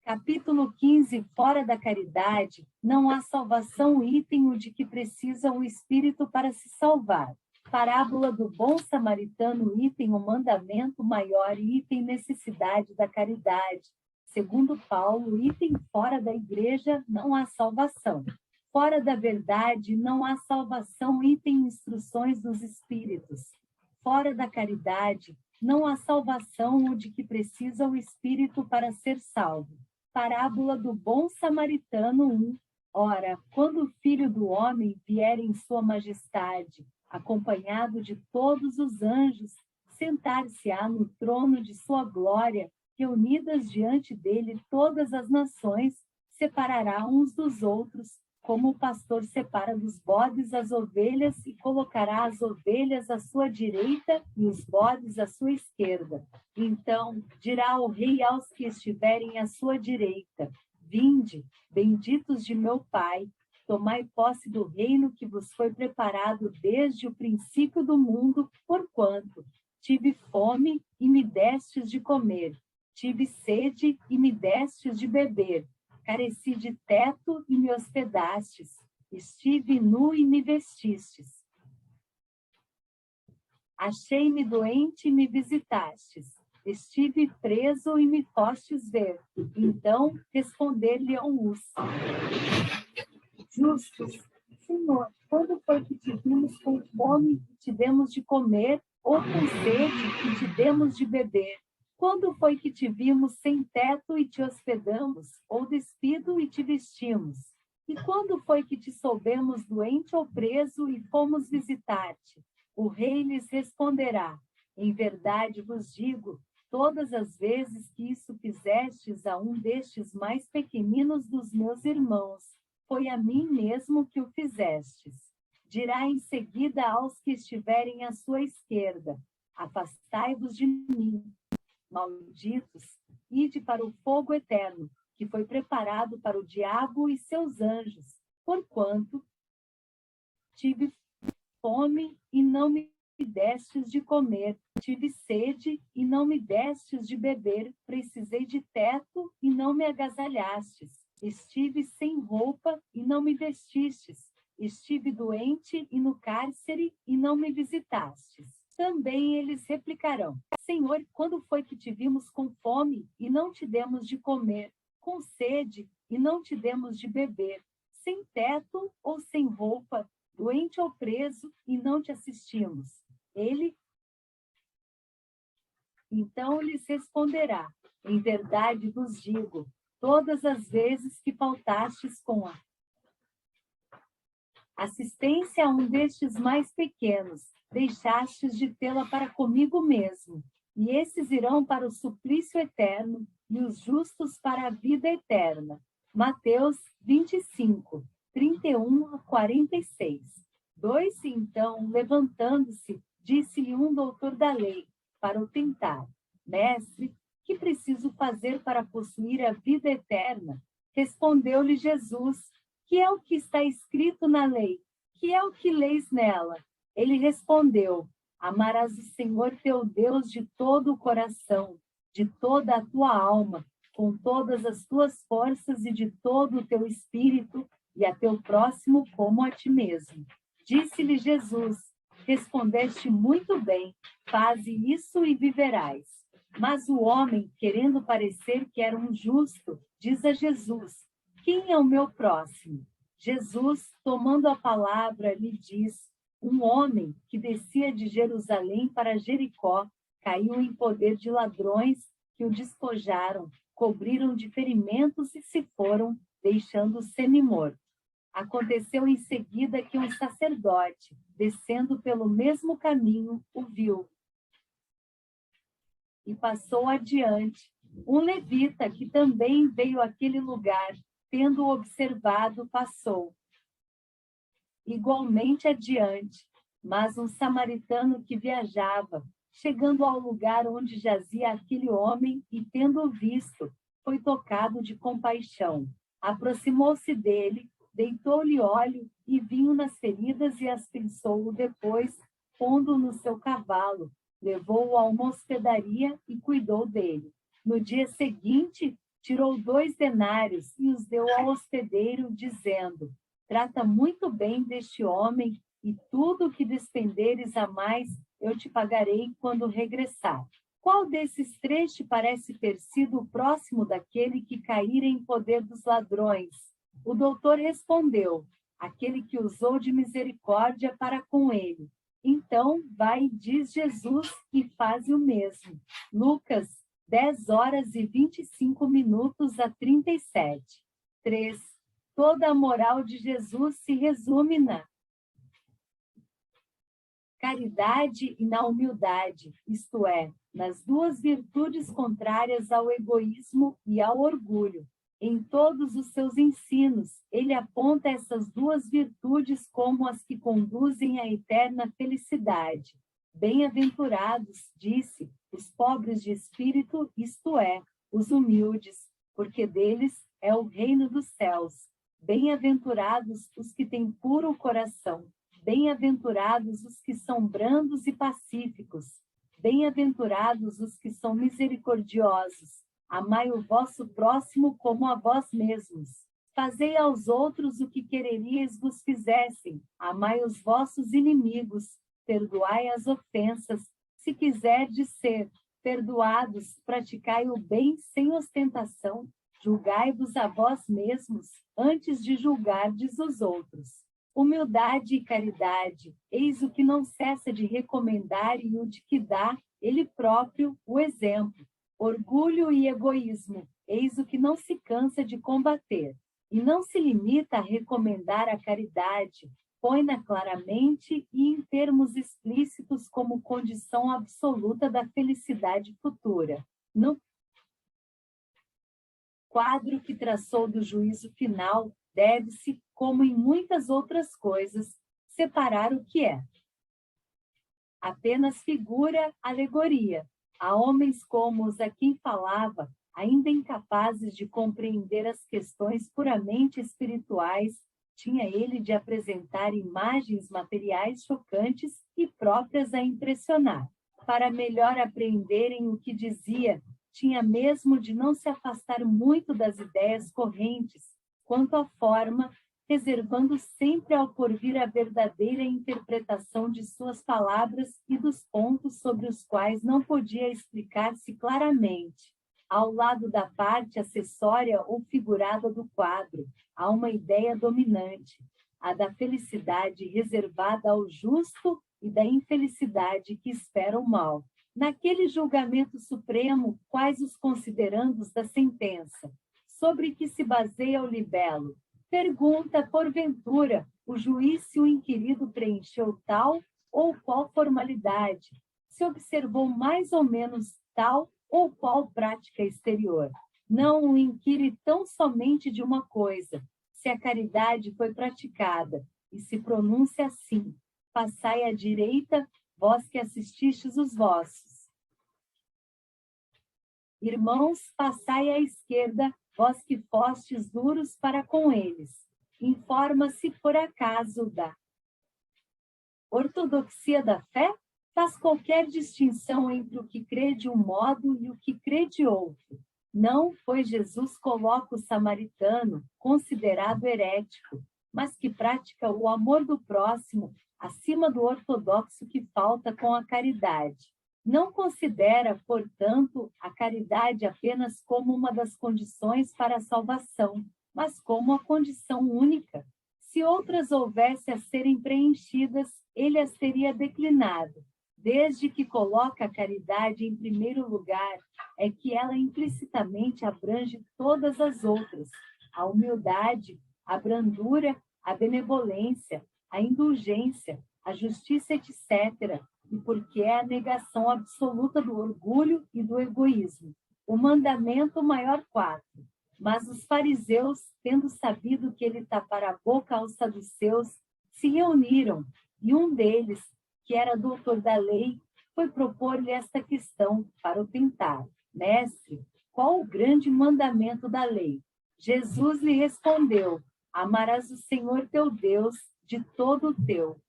Capítulo 15, fora da caridade, não há salvação, item o de que precisa o espírito para se salvar. Parábola do bom samaritano, item o mandamento maior, item necessidade da caridade. Segundo Paulo, item fora da igreja, não há salvação. Fora da verdade, não há salvação, item instruções dos espíritos. Fora da caridade, não há salvação, o de que precisa o espírito para ser salvo. Parábola do bom samaritano 1. Ora, quando o Filho do Homem vier em sua majestade, acompanhado de todos os anjos, sentar-se-á no trono de sua glória, reunidas diante dele todas as nações, separará uns dos outros, como o pastor separa dos bodes as ovelhas, e colocará as ovelhas à sua direita e os bodes à sua esquerda. Então dirá o rei aos que estiverem à sua direita: vinde, benditos de meu Pai, tomai posse do reino que vos foi preparado desde o princípio do mundo, porquanto tive fome e me destes de comer, tive sede e me destes de beber, careci de teto e me hospedastes, estive nu e me vestistes. Achei-me doente e me visitastes, estive preso e me fostes ver. Então responder-lhe-ão-os: justos, Senhor, quando foi que te vimos com fome e te demos de comer, ou com sede e te demos de beber? Quando foi que te vimos sem teto e te hospedamos, ou despido e te vestimos? E quando foi que te soubemos doente ou preso e fomos visitar-te? O rei lhes responderá: em verdade vos digo, todas as vezes que isso fizestes a um destes mais pequeninos dos meus irmãos, foi a mim mesmo que o fizestes. Dirá em seguida aos que estiverem à sua esquerda: afastai-vos de mim, malditos, ide para o fogo eterno, que foi preparado para o diabo e seus anjos, porquanto tive fome e não me destes de comer, tive sede e não me destes de beber, precisei de teto e não me agasalhastes, estive sem roupa e não me vestistes, estive doente e no cárcere e não me visitastes. Também eles replicarão: Senhor, quando foi que te vimos com fome e não te demos de comer, com sede e não te demos de beber, sem teto ou sem roupa, doente ou preso e não te assistimos? Ele então lhes responderá: em verdade vos digo, todas as vezes que faltastes com a assistência a um destes mais pequenos, deixastes de tê-la para comigo mesmo. E esses irão para o suplício eterno, e os justos para a vida eterna. Mateus 25, 31 a 46. Dois, então, levantando-se, disse-lhe um doutor da lei, para o tentar: Mestre, que preciso fazer para possuir a vida eterna? Respondeu-lhe Jesus: que é o que está escrito na lei? Que é o que leis nela? Ele respondeu: amarás o Senhor teu Deus de todo o coração, de toda a tua alma, com todas as tuas forças e de todo o teu espírito, e a teu próximo como a ti mesmo. Disse-lhe Jesus: respondeste muito bem, faze isso e viverás. Mas o homem, querendo parecer que era um justo, diz a Jesus: quem é o meu próximo? Jesus, tomando a palavra, lhe diz: um homem que descia de Jerusalém para Jericó caiu em poder de ladrões que o despojaram, cobriram de ferimentos e se foram, deixando-o semi-morto. Aconteceu em seguida que um sacerdote, descendo pelo mesmo caminho, o viu e passou adiante. Um levita, que também veio àquele lugar, tendo observado, passou igualmente adiante. Mas um samaritano que viajava, chegando ao lugar onde jazia aquele homem e tendo-o visto, foi tocado de compaixão. Aproximou-se dele, deitou-lhe óleo e vinho nas feridas e aspersou-o depois, pondo-o no seu cavalo, levou-o a uma hospedaria e cuidou dele. No dia seguinte, tirou 2 denários e os deu ao hospedeiro, dizendo: trata muito bem deste homem, e tudo o que despenderes a mais eu te pagarei quando regressar. Qual desses 3 te parece ter sido o próximo daquele que caíra em poder dos ladrões? O doutor respondeu: aquele que usou de misericórdia para com ele. Então, vai, diz Jesus, e faze o mesmo. Lucas 10h25 a 37. 3. Toda a moral de Jesus se resume na caridade e na humildade, isto é, nas 2 virtudes contrárias ao egoísmo e ao orgulho. Em todos os seus ensinos, ele aponta essas 2 virtudes como as que conduzem à eterna felicidade. Bem-aventurados, disse, os pobres de espírito, isto é, os humildes, porque deles é o reino dos céus. Bem-aventurados os que têm puro coração. Bem-aventurados os que são brandos e pacíficos. Bem-aventurados os que são misericordiosos. Amai o vosso próximo como a vós mesmos. Fazei aos outros o que quereríeis vos fizessem. Amai os vossos inimigos. Perdoai as ofensas. Se quiserdes ser perdoados, praticai o bem sem ostentação. Julgai-vos a vós mesmos antes de julgardes os outros. Humildade e caridade, eis o que não cessa de recomendar e o de que dá, ele próprio, o exemplo. Orgulho e egoísmo, eis o que não se cansa de combater. E não se limita a recomendar a caridade, põe-na claramente e em termos explícitos como condição absoluta da felicidade futura. No quadro que traçou do juízo final, deve-se, como em muitas outras coisas, separar o que é apenas figura, alegoria. Há homens como os a quem falava, ainda incapazes de compreender as questões puramente espirituais, tinha ele de apresentar imagens materiais chocantes e próprias a impressionar. Para melhor apreenderem o que dizia, tinha mesmo de não se afastar muito das ideias correntes, quanto à forma, reservando sempre ao porvir a verdadeira interpretação de suas palavras e dos pontos sobre os quais não podia explicar-se claramente. Ao lado da parte acessória ou figurada do quadro, há uma ideia dominante, a da felicidade reservada ao justo e da infelicidade que espera o mal. Naquele julgamento supremo, quais os considerandos da sentença? Sobre que se baseia o libelo? Pergunta, porventura, o juiz se o inquirido preencheu tal ou qual formalidade? Se observou mais ou menos tal ou qual prática exterior? Não o inquire tão somente de uma coisa, se a caridade foi praticada, e se pronuncia assim: passai à direita, vós que assististes os vossos. Irmãos, passai à esquerda, vós que fostes duros para com eles. Informa-se por acaso da ortodoxia da fé? Faz qualquer distinção entre o que crê de um modo e o que crê de outro. Não, pois Jesus coloca o samaritano, considerado herético, mas que pratica o amor do próximo acima do ortodoxo que falta com a caridade. Não considera, portanto, a caridade apenas como uma das condições para a salvação, mas como a condição única. Se outras houvesse a serem preenchidas, ele as teria declinado. Desde que coloca a caridade em primeiro lugar, é que ela implicitamente abrange todas as outras: a humildade, a brandura, a benevolência, a indulgência, a justiça, etc., e porque é a negação absoluta do orgulho e do egoísmo. O mandamento maior 4. Mas os fariseus, tendo sabido que ele tapara a boca aos saduceus, se reuniram, e um deles, que era doutor da lei, foi propor-lhe esta questão para o tentar: Mestre, qual o grande mandamento da lei? Jesus lhe respondeu: amarás o Senhor teu Deus de todo o teu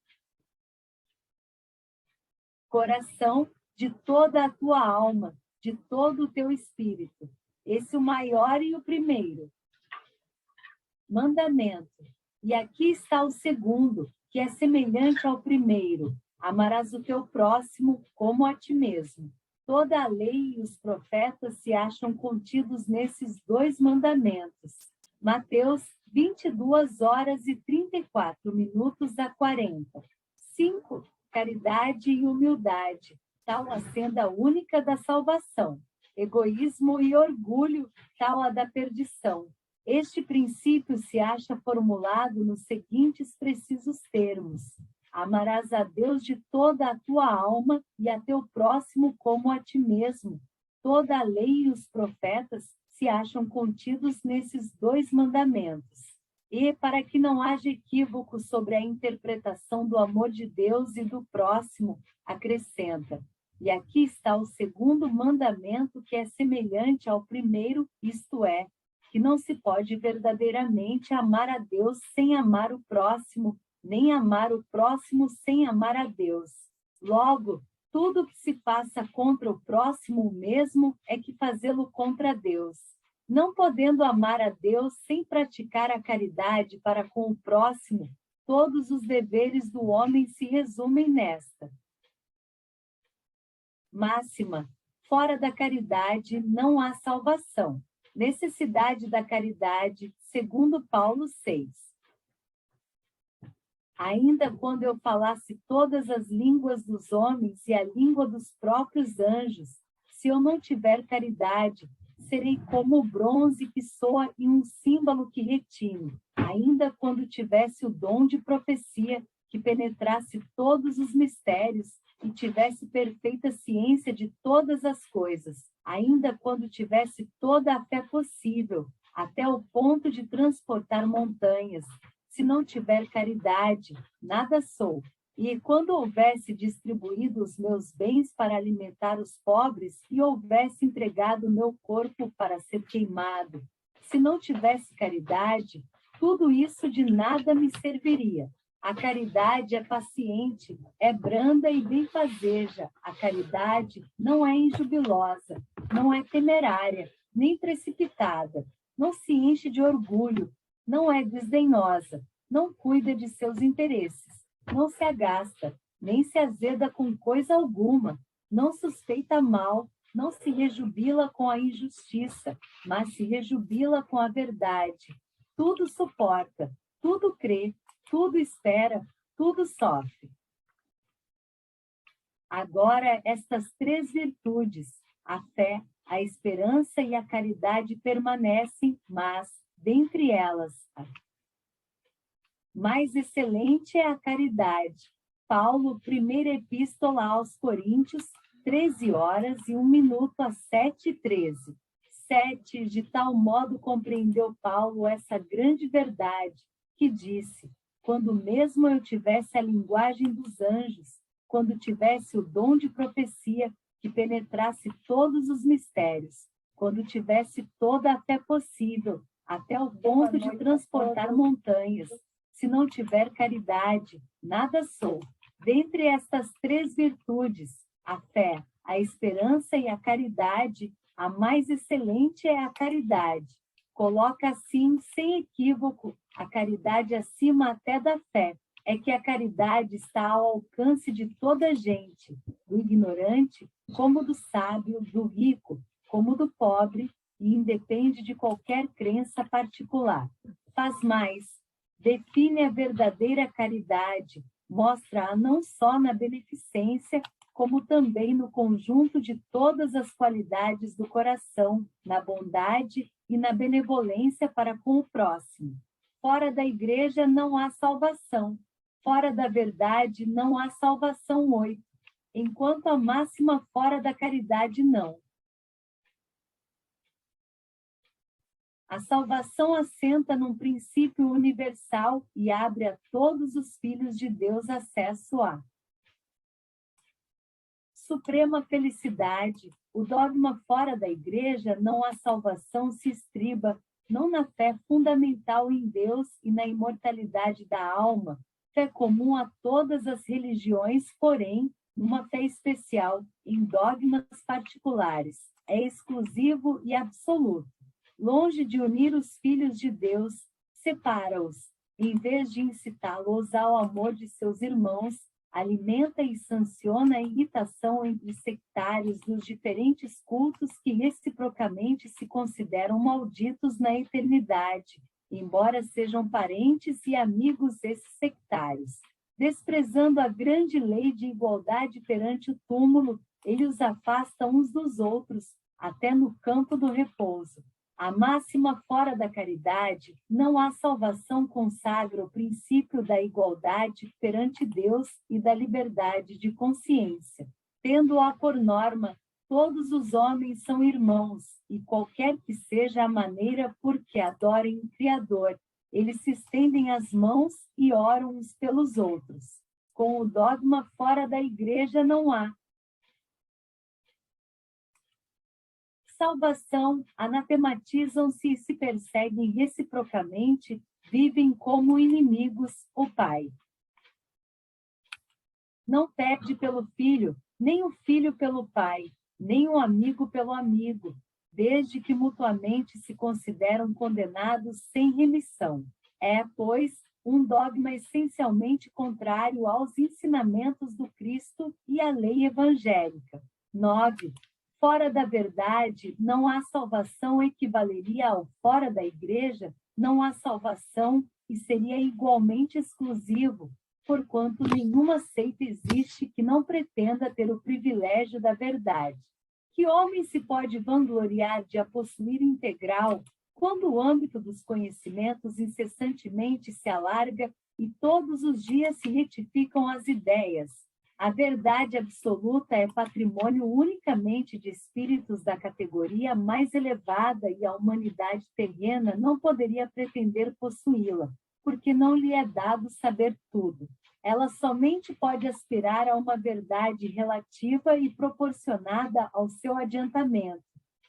coração, de toda a tua alma, de todo o teu espírito. Esse é o maior e o primeiro mandamento. E aqui está o segundo, que é semelhante ao primeiro: amarás o teu próximo como a ti mesmo. Toda a lei e os profetas se acham contidos nesses dois mandamentos. Mateus 22h34 a 40. 5. Caridade e humildade, tal a senda única da salvação. Egoísmo e orgulho, tal a da perdição. Este princípio se acha formulado nos seguintes precisos termos: amarás a Deus de toda a tua alma e a teu próximo como a ti mesmo. Toda a lei e os profetas se acham contidos nesses dois mandamentos. E, para que não haja equívoco sobre a interpretação do amor de Deus e do próximo, acrescenta: e aqui está o segundo mandamento, que é semelhante ao primeiro, isto é, que não se pode verdadeiramente amar a Deus sem amar o próximo, nem amar o próximo sem amar a Deus. Logo, tudo que se faça contra o próximo mesmo é que fazê-lo contra Deus. Não podendo amar a Deus sem praticar a caridade para com o próximo, todos os deveres do homem se resumem nesta máxima: fora da caridade não há salvação. Necessidade da caridade, segundo Paulo 6. Ainda quando eu falasse todas as línguas dos homens e a língua dos próprios anjos, se eu não tiver caridade, serei como o bronze que soa e um símbolo que retine. Ainda quando tivesse o dom de profecia, que penetrasse todos os mistérios e tivesse perfeita ciência de todas as coisas, ainda quando tivesse toda a fé possível, até o ponto de transportar montanhas, se não tiver caridade, nada sou. E quando houvesse distribuído os meus bens para alimentar os pobres e houvesse entregado o meu corpo para ser queimado, se não tivesse caridade, tudo isso de nada me serviria. A caridade é paciente, é branda e benfazeja. A caridade não é injubilosa, não é temerária, nem precipitada, não se enche de orgulho, não é desdenhosa, não cuida de seus interesses, não se agasta, nem se azeda com coisa alguma, não suspeita mal, não se rejubila com a injustiça, mas se rejubila com a verdade. Tudo suporta, tudo crê, tudo espera, tudo sofre. Agora, estas três virtudes, a fé, a esperança e a caridade permanecem, mas, dentre elas, a mais excelente é a caridade. Paulo, primeira epístola aos Coríntios, 13h01 às 7h13. 7, de tal modo compreendeu Paulo essa grande verdade, que disse: quando mesmo eu tivesse a linguagem dos anjos, quando tivesse o dom de profecia, que penetrasse todos os mistérios, quando tivesse toda a fé possível, até o ponto de transportar montanhas, se não tiver caridade, nada sou. Dentre estas três virtudes, a fé, a esperança e a caridade, a mais excelente é a caridade. Coloca assim, sem equívoco, a caridade acima até da fé. É que a caridade está ao alcance de toda a gente, do ignorante como do sábio, do rico como do pobre, e independe de qualquer crença particular. Faz mais, define a verdadeira caridade, mostra-a não só na beneficência, como também no conjunto de todas as qualidades do coração, na bondade e na benevolência para com o próximo. Fora da igreja não há salvação, fora da verdade não há salvação. 8. Enquanto a máxima fora da caridade não. A salvação assenta num princípio universal e abre a todos os filhos de Deus acesso à suprema felicidade. O dogma fora da igreja não há salvação se estriba não na fé fundamental em Deus e na imortalidade da alma, fé comum a todas as religiões, porém, numa fé especial, em dogmas particulares. É exclusivo e absoluto. Longe de unir os filhos de Deus, separa-os. Em vez de incitá-los ao amor de seus irmãos, alimenta e sanciona a irritação entre sectários dos diferentes cultos que reciprocamente se consideram malditos na eternidade, embora sejam parentes e amigos desses sectários. Desprezando a grande lei de igualdade perante o túmulo, ele os afasta uns dos outros, até no campo do repouso. A máxima fora da caridade, não há salvação, consagra o princípio da igualdade perante Deus e da liberdade de consciência. Tendo-a por norma, todos os homens são irmãos, e qualquer que seja a maneira por que adorem o Criador, eles se estendem as mãos e oram uns pelos outros. Com o dogma fora da igreja não há salvação, anatematizam-se e se perseguem reciprocamente, vivem como inimigos o Pai. Não perde pelo filho, nem o filho pelo pai, nem o amigo pelo amigo, desde que mutuamente se consideram condenados sem remissão. É, pois, um dogma essencialmente contrário aos ensinamentos do Cristo e à lei evangélica. 9. Fora da verdade, não há salvação equivaleria ao fora da igreja, não há salvação e seria igualmente exclusivo, porquanto nenhuma seita existe que não pretenda ter o privilégio da verdade. Que homem se pode vangloriar de a possuir integral, quando o âmbito dos conhecimentos incessantemente se alarga e todos os dias se retificam as ideias? A verdade absoluta é patrimônio unicamente de espíritos da categoria mais elevada e a humanidade terrena não poderia pretender possuí-la, porque não lhe é dado saber tudo. Ela somente pode aspirar a uma verdade relativa e proporcionada ao seu adiantamento.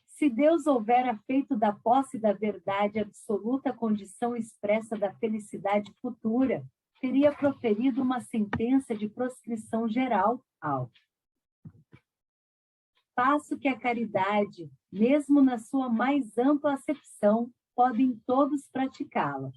Se Deus houvera feito da posse da verdade absoluta a condição expressa da felicidade futura, teria proferido uma sentença de proscrição geral ao passo que a caridade, mesmo na sua mais ampla acepção, podem todos praticá-la.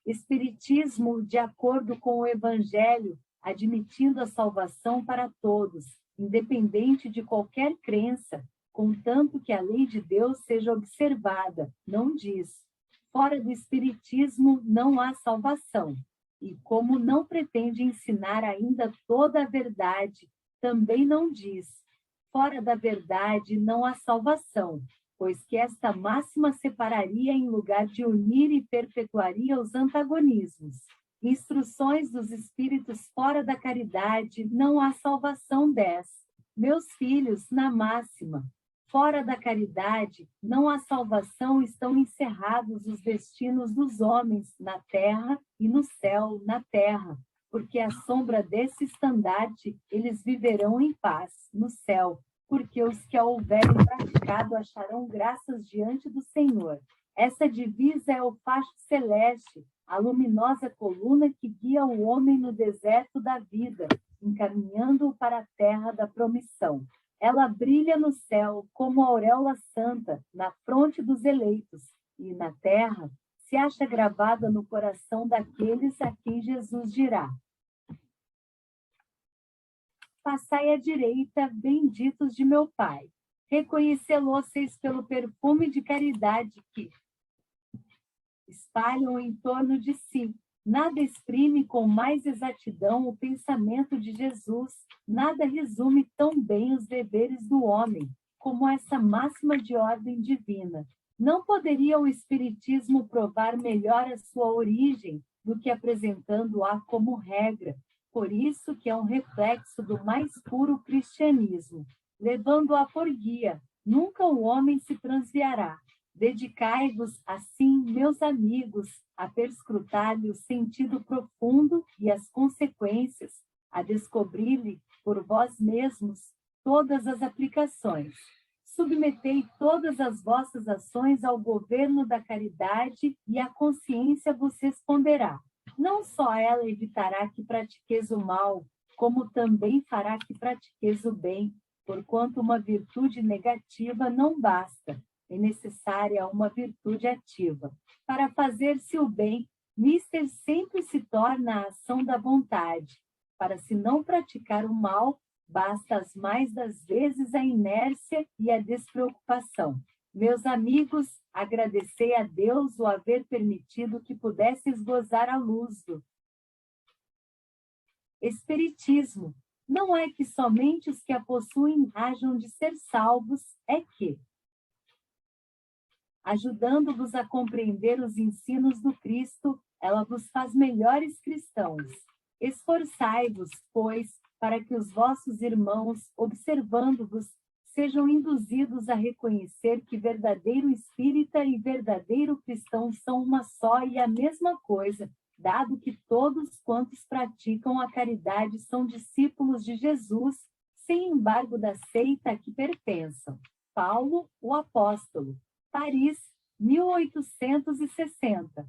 Espiritismo, de acordo com o Evangelho, admitindo a salvação para todos, independente de qualquer crença, contanto que a lei de Deus seja observada, não diz. Fora do Espiritismo não há salvação, e como não pretende ensinar ainda toda a verdade, também não diz. Fora da verdade não há salvação, pois que esta máxima separaria em lugar de unir e perpetuaria os antagonismos. Instruções dos espíritos fora da caridade, não há salvação 10. Meus filhos, na máxima, fora da caridade, não há salvação, estão encerrados os destinos dos homens na terra e no céu na terra, porque à sombra desse estandarte eles viverão em paz no céu, porque os que a houverem praticado acharão graças diante do Senhor. Essa divisa é o facho celeste, a luminosa coluna que guia o homem no deserto da vida, encaminhando-o para a terra da promissão. Ela brilha no céu como a auréola santa na fronte dos eleitos, e na terra se acha gravada no coração daqueles a quem Jesus dirá: passai à direita, benditos de meu Pai. Reconhecê-lo-seis pelo perfume de caridade que espalham em torno de si. Nada exprime com mais exatidão o pensamento de Jesus, nada resume tão bem os deveres do homem, como essa máxima de ordem divina. Não poderia o Espiritismo provar melhor a sua origem do que apresentando-a como regra, por isso que é um reflexo do mais puro cristianismo. Levando-a por guia, nunca o homem se transviará. Dedicai-vos, assim, meus amigos, a perscrutar-lhe o sentido profundo e as consequências, a descobrir-lhe por vós mesmos todas as aplicações. Submetei todas as vossas ações ao governo da caridade e a consciência vos responderá. Não só ela evitará que pratiqueis o mal, como também fará que pratiqueis o bem, porquanto uma virtude negativa não basta, é necessária uma virtude ativa. Para fazer-se o bem, mister sempre se torna a ação da vontade. Para se não praticar o mal, basta as mais das vezes a inércia e a despreocupação. Meus amigos, agradecei a Deus o haver permitido que pudesseis gozar a luz do Espiritismo. Não é que somente os que a possuem hajam de ser salvos, é que, ajudando-vos a compreender os ensinos do Cristo, ela vos faz melhores cristãos. Esforçai-vos, pois, para que os vossos irmãos, observando-vos, sejam induzidos a reconhecer que verdadeiro espírita e verdadeiro cristão são uma só e a mesma coisa, dado que todos quantos praticam a caridade são discípulos de Jesus, sem embargo da seita a que pertençam. Paulo, o Apóstolo. Paris, 1860.